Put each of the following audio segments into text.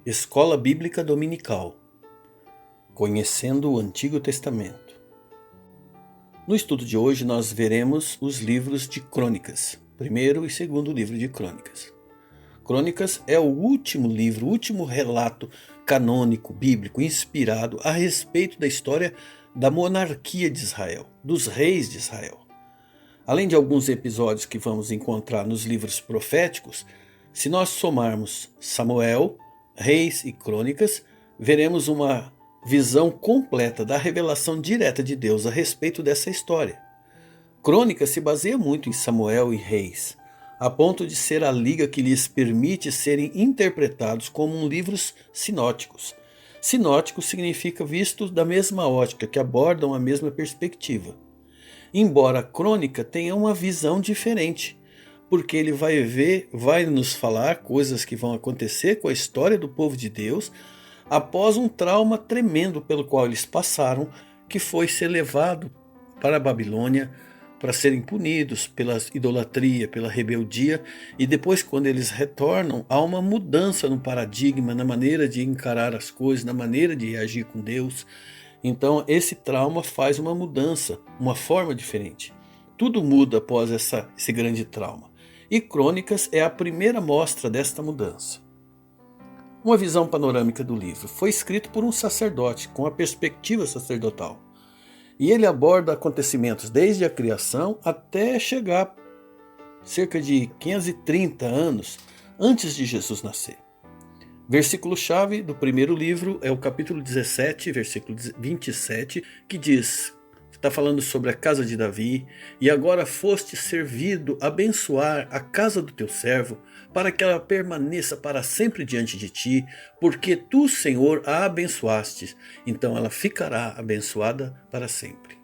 Escola Bíblica Dominical, Conhecendo o Antigo Testamento. No estudo de hoje nós veremos os livros de Crônicas, primeiro e segundo livro de Crônicas. Crônicas é o último livro, o último relato canônico, bíblico, inspirado a respeito da história da monarquia de Israel, dos reis de Israel. Além de alguns episódios que vamos encontrar nos livros proféticos, se nós somarmos Samuel, Reis e Crônicas, veremos uma visão completa da revelação direta de Deus a respeito dessa história. Crônicas se baseia muito em Samuel e Reis, a ponto de ser a liga que lhes permite serem interpretados como livros sinóticos. Sinótico significa vistos da mesma ótica, que abordam a mesma perspectiva. Embora a crônica tenha uma visão diferente, porque ele vai nos falar coisas que vão acontecer com a história do povo de Deus após um trauma tremendo pelo qual eles passaram, que foi ser levado para a Babilônia para serem punidos pela idolatria, pela rebeldia, e depois, quando eles retornam, há uma mudança no paradigma, na maneira de encarar as coisas, na maneira de reagir com Deus. Então esse trauma faz uma mudança, uma forma diferente. Tudo muda após esse grande trauma. E Crônicas é a primeira mostra desta mudança. Uma visão panorâmica do livro. Foi escrito por um sacerdote, com a perspectiva sacerdotal. E ele aborda acontecimentos desde a criação até chegar cerca de 530 anos antes de Jesus nascer. Versículo-chave do primeiro livro é o capítulo 17, versículo 27, que diz... Está falando sobre a casa de Davi. E agora foste servido abençoar a casa do teu servo, para que ela permaneça para sempre diante de ti, porque tu, Senhor, a abençoastes, então ela ficará abençoada para sempre.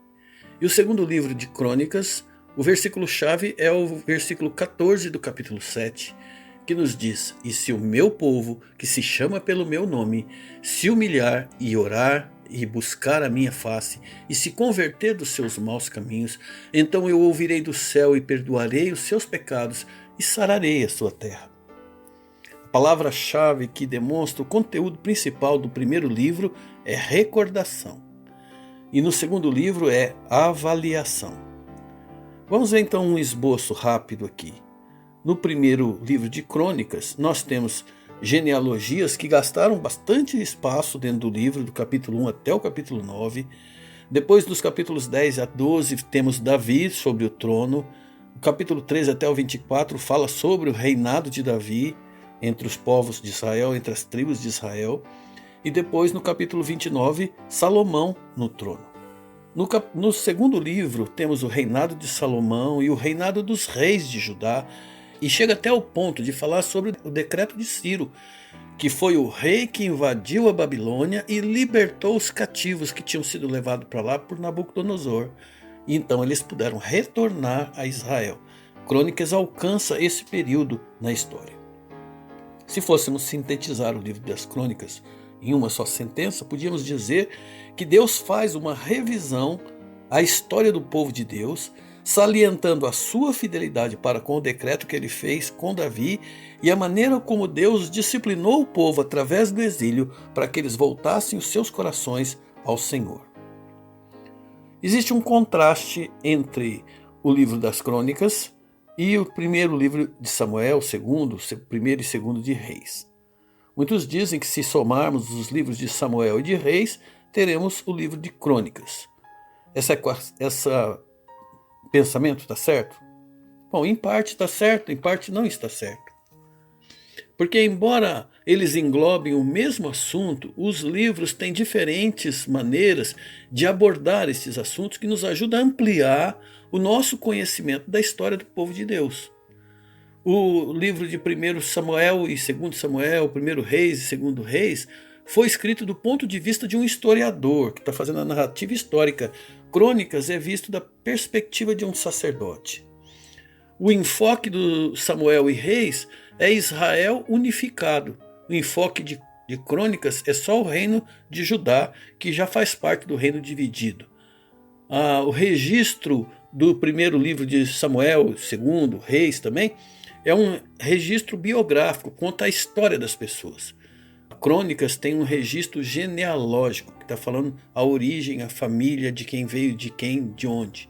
E o segundo livro de Crônicas, o versículo-chave é o versículo 14 do capítulo 7, que nos diz: E se o meu povo, que se chama pelo meu nome, se humilhar e orar, e buscar a minha face, e se converter dos seus maus caminhos, então eu ouvirei do céu e perdoarei os seus pecados e sararei a sua terra. A palavra-chave que demonstra o conteúdo principal do primeiro livro é recordação. E no segundo livro é avaliação. Vamos ver então um esboço rápido aqui. No primeiro livro de Crônicas, nós temos genealogias que gastaram bastante espaço dentro do livro, do capítulo 1 até o capítulo 9. Depois dos capítulos 10 a 12 temos Davi sobre o trono. O capítulo 13 até o 24 fala sobre o reinado de Davi entre os povos de Israel, entre as tribos de Israel. E depois no capítulo 29, Salomão no trono. No segundo livro temos o reinado de Salomão e o reinado dos reis de Judá. E chega até o ponto de falar sobre o decreto de Ciro, que foi o rei que invadiu a Babilônia e libertou os cativos que tinham sido levados para lá por Nabucodonosor. E então eles puderam retornar a Israel. Crônicas alcança esse período na história. Se fôssemos sintetizar o livro das Crônicas em uma só sentença, podíamos dizer que Deus faz uma revisão à história do povo de Deus, salientando a sua fidelidade para com o decreto que ele fez com Davi e a maneira como Deus disciplinou o povo através do exílio para que eles voltassem os seus corações ao Senhor. Existe um contraste entre o livro das Crônicas e o primeiro livro de Samuel, o primeiro e segundo de Reis. Muitos dizem que se somarmos os livros de Samuel e de Reis, teremos o livro de Crônicas. Essa pensamento está certo? Bom, em parte está certo, em parte não está certo. Porque embora eles englobem o mesmo assunto, os livros têm diferentes maneiras de abordar esses assuntos que nos ajudam a ampliar o nosso conhecimento da história do povo de Deus. O livro de 1 Samuel e 2 Samuel, 1 Reis e 2 Reis, foi escrito do ponto de vista de um historiador que está fazendo a narrativa histórica. Crônicas é visto da perspectiva de um sacerdote. O enfoque do Samuel e Reis é Israel unificado. O enfoque de Crônicas é só o reino de Judá, que já faz parte do reino dividido. O registro do primeiro livro de Samuel, segundo Reis também, é um registro biográfico, conta a história das pessoas. Crônicas tem um registro genealógico, que está falando a origem, a família, de quem veio, de quem, de onde.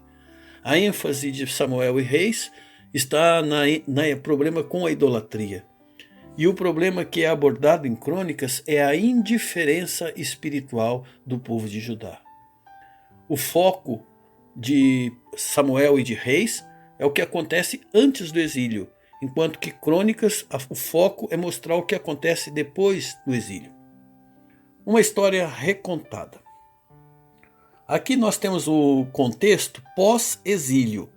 A ênfase de Samuel e Reis está no problema com a idolatria. E o problema que é abordado em Crônicas é a indiferença espiritual do povo de Judá. O foco de Samuel e de Reis é o que acontece antes do exílio, enquanto que Crônicas, o foco é mostrar o que acontece depois do exílio. Uma história recontada. Aqui nós temos o contexto pós-exílio.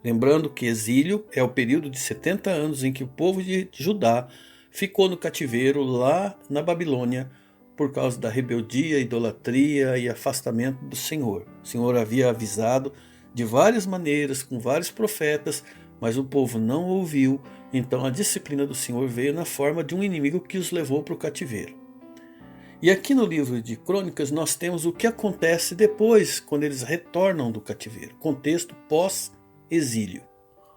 Lembrando que exílio é o período de 70 anos em que o povo de Judá ficou no cativeiro lá na Babilônia por causa da rebeldia, idolatria e afastamento do Senhor. O Senhor havia avisado de várias maneiras, com vários profetas, mas o povo não ouviu, então a disciplina do Senhor veio na forma de um inimigo que os levou para o cativeiro. E aqui no livro de Crônicas nós temos o que acontece depois, quando eles retornam do cativeiro, contexto pós-exílio.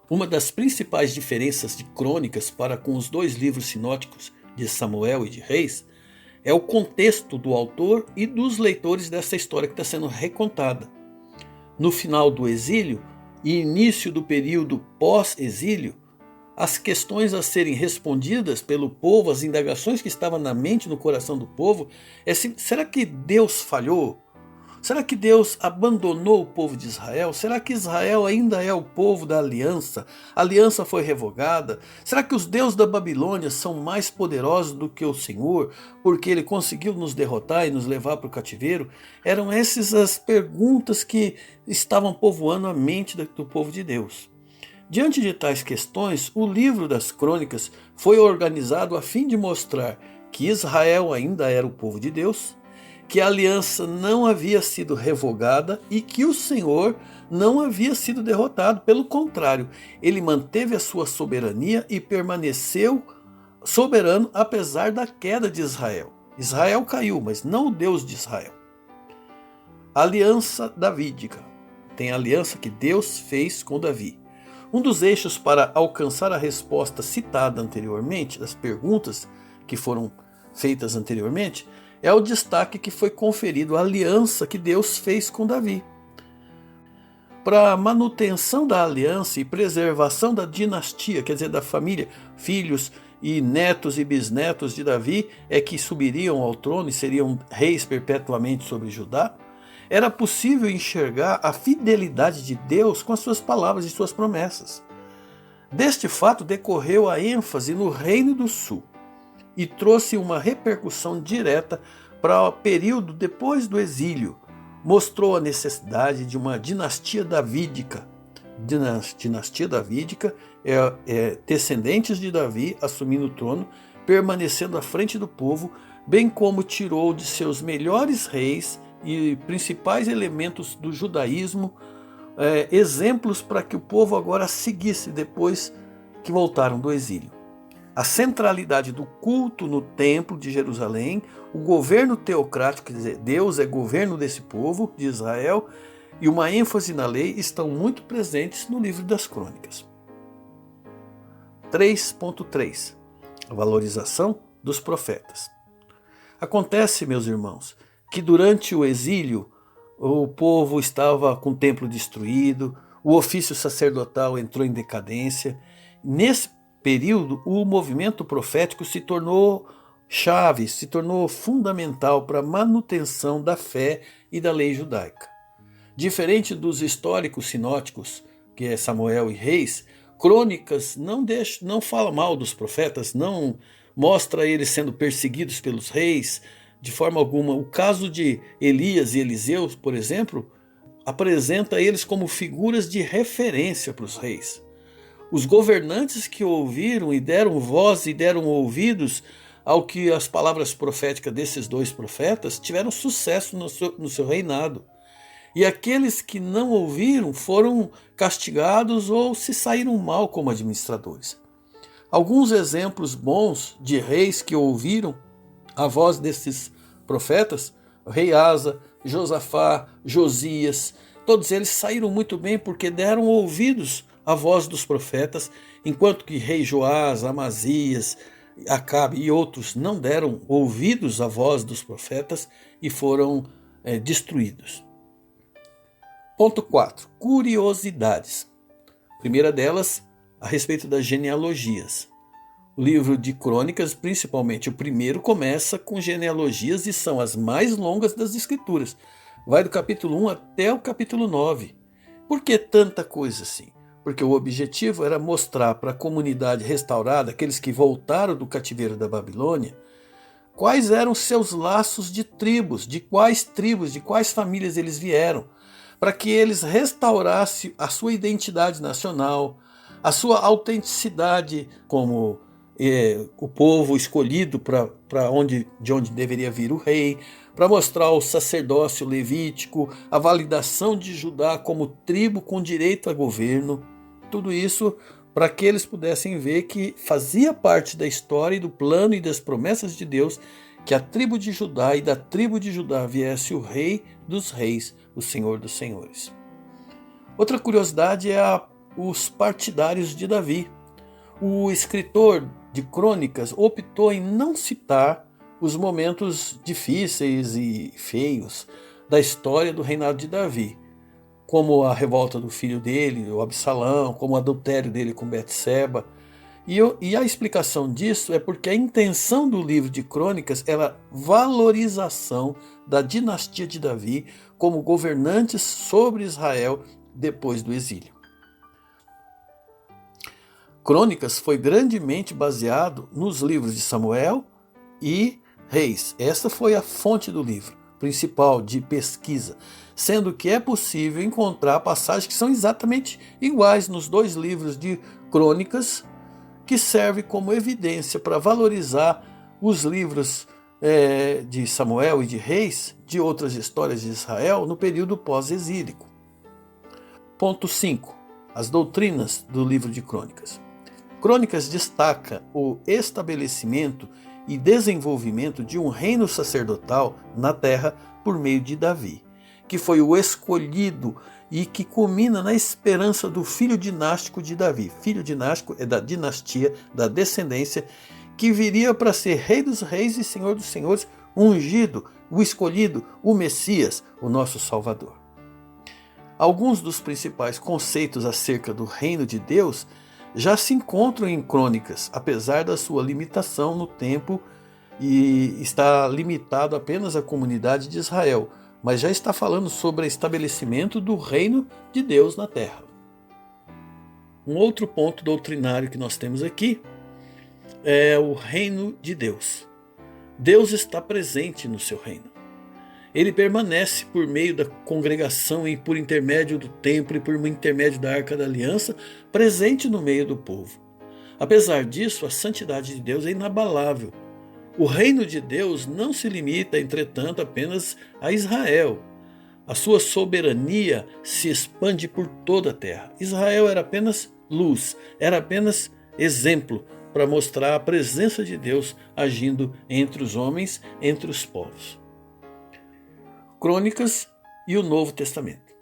Uma das principais diferenças de Crônicas para com os dois livros sinóticos de Samuel e de Reis é o contexto do autor e dos leitores dessa história que está sendo recontada. No final do exílio e início do período pós-exílio, as questões a serem respondidas pelo povo, as indagações que estavam na mente e no coração do povo, será que Deus falhou? Será que Deus abandonou o povo de Israel? Será que Israel ainda é o povo da aliança? A aliança foi revogada? Será que os deuses da Babilônia são mais poderosos do que o Senhor, porque ele conseguiu nos derrotar e nos levar para o cativeiro? Eram essas as perguntas que estavam povoando a mente do povo de Deus. Diante de tais questões, o livro das Crônicas foi organizado a fim de mostrar que Israel ainda era o povo de Deus, que a aliança não havia sido revogada e que o Senhor não havia sido derrotado. Pelo contrário, ele manteve a sua soberania e permaneceu soberano apesar da queda de Israel. Israel caiu, mas não o Deus de Israel. A aliança davídica. Tem a aliança que Deus fez com Davi. Um dos eixos para alcançar a resposta citada anteriormente, das perguntas que foram feitas anteriormente, é o destaque que foi conferido à aliança que Deus fez com Davi. Para a manutenção da aliança e preservação da dinastia, quer dizer, da família, filhos e netos e bisnetos de Davi é que subiriam ao trono e seriam reis perpetuamente sobre Judá, era possível enxergar a fidelidade de Deus com as suas palavras e suas promessas. Deste fato decorreu a ênfase no Reino do Sul e trouxe uma repercussão direta para o período depois do exílio. Mostrou a necessidade de uma dinastia davídica. Dinastia davídica é descendentes de Davi assumindo o trono, permanecendo à frente do povo, bem como tirou de seus melhores reis e principais elementos do judaísmo exemplos para que o povo agora seguisse depois que voltaram do exílio. A centralidade do culto no templo de Jerusalém, o governo teocrático, quer dizer, Deus é governo desse povo de Israel, e uma ênfase na lei estão muito presentes no livro das Crônicas. 3.3 A valorização dos profetas. Acontece, meus irmãos, que durante o exílio o povo estava com o templo destruído, o ofício sacerdotal entrou em decadência. Nesse período, o movimento profético se tornou chave, se tornou fundamental para a manutenção da fé e da lei judaica. Diferente dos históricos sinóticos, que é Samuel e Reis, Crônicas não fala mal dos profetas, não mostra eles sendo perseguidos pelos reis, de forma alguma. O caso de Elias e Eliseu, por exemplo, apresenta eles como figuras de referência para os reis. Os governantes que ouviram e deram voz e deram ouvidos ao que as palavras proféticas desses dois profetas tiveram sucesso no seu reinado. E aqueles que não ouviram foram castigados ou se saíram mal como administradores. Alguns exemplos bons de reis que ouviram a voz desses profetas, o rei Asa, Josafá, Josias, todos eles saíram muito bem porque deram ouvidos à voz dos profetas, enquanto que rei Joás, Amazias, Acabe e outros não deram ouvidos à voz dos profetas e foram destruídos. Ponto 4. Curiosidades. Primeira delas, a respeito das genealogias. O livro de Crônicas, principalmente o primeiro, começa com genealogias e são as mais longas das Escrituras. Vai do capítulo 1 até o capítulo 9. Por que tanta coisa assim? Porque o objetivo era mostrar para a comunidade restaurada, aqueles que voltaram do cativeiro da Babilônia, quais eram seus laços de tribos, de quais famílias eles vieram, para que eles restaurassem a sua identidade nacional, a sua autenticidade como o povo escolhido de onde deveria vir o rei, para mostrar o sacerdócio levítico, a validação de Judá como tribo com direito a governo. Tudo isso para que eles pudessem ver que fazia parte da história e do plano e das promessas de Deus que a tribo de Judá e da tribo de Judá viesse o rei dos reis, o Senhor dos senhores. Outra curiosidade é os partidários de Davi. O escritor de Crônicas optou em não citar os momentos difíceis e feios da história do reinado de Davi, como a revolta do filho dele, o Absalão, como o adultério dele com Betseba. E a explicação disso é porque a intenção do livro de Crônicas era a valorização da dinastia de Davi como governantes sobre Israel depois do exílio. Crônicas foi grandemente baseado nos livros de Samuel e Reis. Esta foi a fonte do livro principal de pesquisa, sendo que é possível encontrar passagens que são exatamente iguais nos dois livros de Crônicas, que serve como evidência para valorizar os livros de Samuel e de Reis, de outras histórias de Israel, no período pós-exílico. Ponto 5. As doutrinas do livro de Crônicas. Crônicas destaca o estabelecimento e desenvolvimento de um reino sacerdotal na terra por meio de Davi, que foi o escolhido e que culmina na esperança do filho dinástico de Davi. Filho dinástico é da dinastia, da descendência, que viria para ser rei dos reis e senhor dos senhores, ungido, o escolhido, o Messias, o nosso Salvador. Alguns dos principais conceitos acerca do reino de Deus já se encontram em Crônicas, apesar da sua limitação no tempo e está limitado apenas à comunidade de Israel, mas já está falando sobre o estabelecimento do reino de Deus na terra. Um outro ponto doutrinário que nós temos aqui é o reino de Deus. Deus está presente no seu reino. Ele permanece por meio da congregação e por intermédio do templo e por intermédio da Arca da Aliança, presente no meio do povo. Apesar disso, a santidade de Deus é inabalável. O reino de Deus não se limita, entretanto, apenas a Israel. A sua soberania se expande por toda a terra. Israel era apenas luz, era apenas exemplo para mostrar a presença de Deus agindo entre os homens, entre os povos. Crônicas e o Novo Testamento.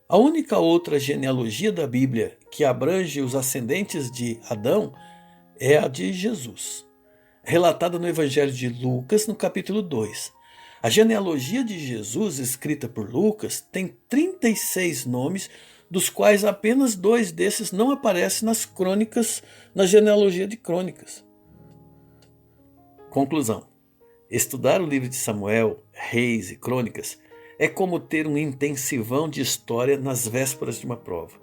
A única outra genealogia da Bíblia que abrange os ascendentes de Adão é a de Jesus, relatada no Evangelho de Lucas, no capítulo 2. A genealogia de Jesus, escrita por Lucas, tem 36 nomes, dos quais apenas 2 desses não aparecem nas crônicas, na genealogia de Crônicas. Conclusão. Estudar o livro de Samuel, Reis e Crônicas é como ter um intensivão de história nas vésperas de uma prova.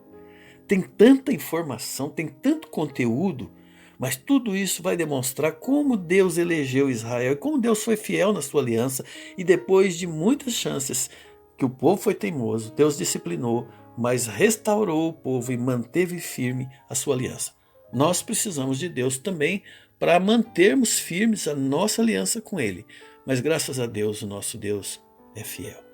Tem tanta informação, tem tanto conteúdo, mas tudo isso vai demonstrar como Deus elegeu Israel e como Deus foi fiel na sua aliança, e depois de muitas chances que o povo foi teimoso, Deus disciplinou, mas restaurou o povo e manteve firme a sua aliança. Nós precisamos de Deus também para mantermos firmes a nossa aliança com Ele, mas graças a Deus o nosso Deus é fiel.